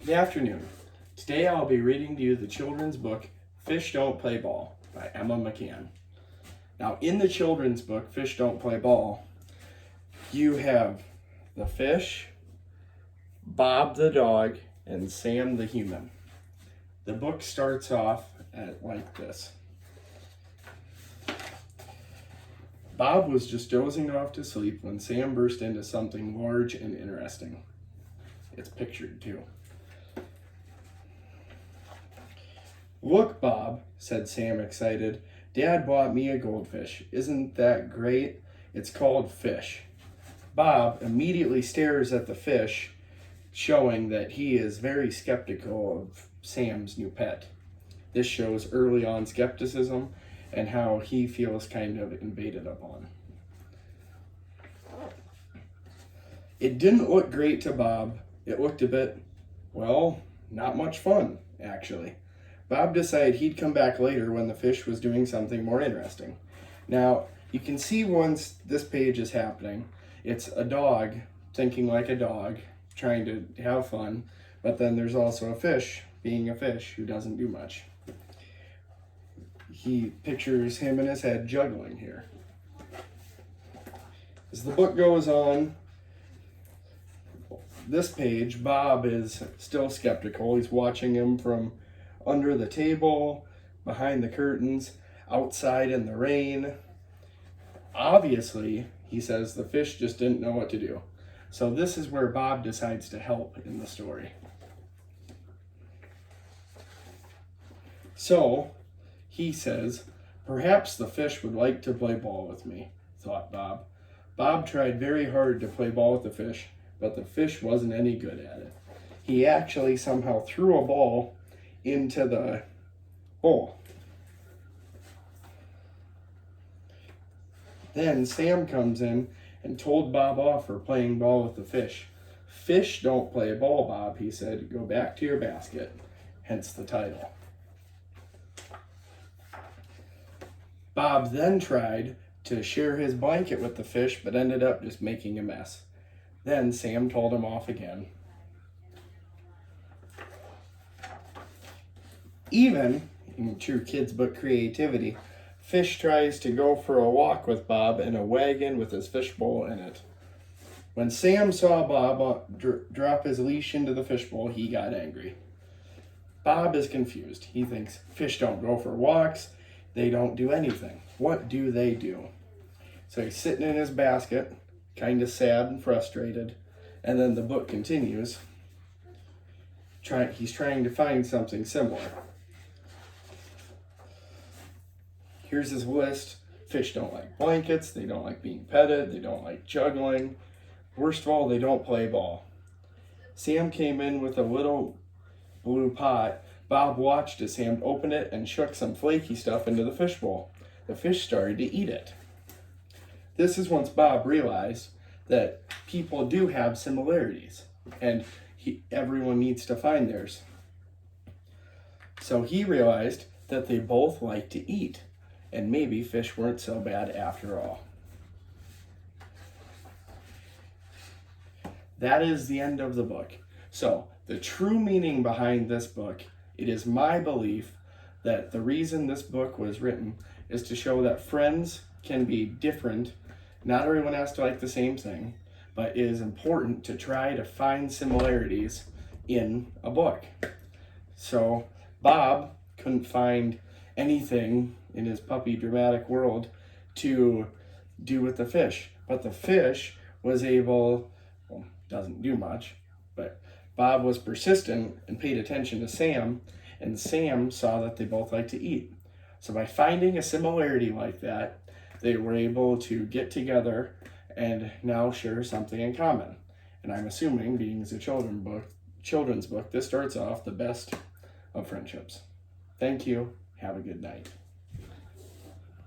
Good afternoon. Today I'll be reading to you the children's book, Fish Don't Play Ball by Emma McCann. Now in the children's book, Fish Don't Play Ball, you have the fish, Bob the dog, and Sam the human. The book starts off like this. Bob was just dozing off to sleep when Sam burst into something large and interesting. It's pictured too. "Look, Bob," said Sam, excited. "Dad bought me a goldfish. Isn't that great? It's called Fish." Bob immediately stares at the fish, showing that he is very skeptical of Sam's new pet. This shows early on skepticism and how he feels kind of invaded upon. It didn't look great to Bob. It looked a bit, well, not much fun, actually. Bob decided he'd come back later when the fish was doing something more interesting. Now, you can see once this page is happening, it's a dog thinking like a dog, trying to have fun, but then there's also a fish being a fish who doesn't do much. He pictures him in his head juggling here. As the book goes on, this page, Bob is still skeptical. He's watching him from under the table, behind the curtains, outside in the rain. Obviously, he says, the fish just didn't know what to do. So this is where Bob decides to help in the story. So he says, "Perhaps the fish would like to play ball with me," thought Bob. Bob tried very hard to play ball with the fish, but the fish wasn't any good at it. He actually somehow threw a ball into the bowl. Then Sam comes in and told Bob off for playing ball with the fish. "Fish don't play ball, Bob," he said. "Go back to your basket." Hence the title. Bob then tried to share his blanket with the fish, but ended up just making a mess. Then Sam told him off again. Even, in true kids' book creativity, Fish tries to go for a walk with Bob in a wagon with his fishbowl in it. When Sam saw Bob drop his leash into the fishbowl, he got angry. Bob is confused. He thinks fish don't go for walks. They don't do anything. What do they do? So he's sitting in his basket, kind of sad and frustrated. And then the book continues. He's trying to find something similar. Here's his list. Fish don't like blankets. They don't like being petted. They don't like juggling. Worst of all, they don't play ball. Sam came in with a little blue pot. Bob watched as Sam opened it and shook some flaky stuff into the fishbowl. The fish started to eat it. This is once Bob realized that people do have similarities, and everyone needs to find theirs. So he realized that they both like to eat, and maybe fish weren't so bad after all. That is the end of the book. So the true meaning behind this book, it is my belief that the reason this book was written is to show that friends can be different. Not everyone has to like the same thing, but it is important to try to find similarities in a book. So Bob couldn't find anything in his puppy dramatic world to do with the fish, but the fish was able, well, doesn't do much, but Bob was persistent and paid attention to Sam, and Sam saw that they both like to eat. So by finding a similarity like that, they were able to get together and now share something in common. And I'm assuming, being as a children's book, this starts off the best of friendships. Thank you. Have a good night.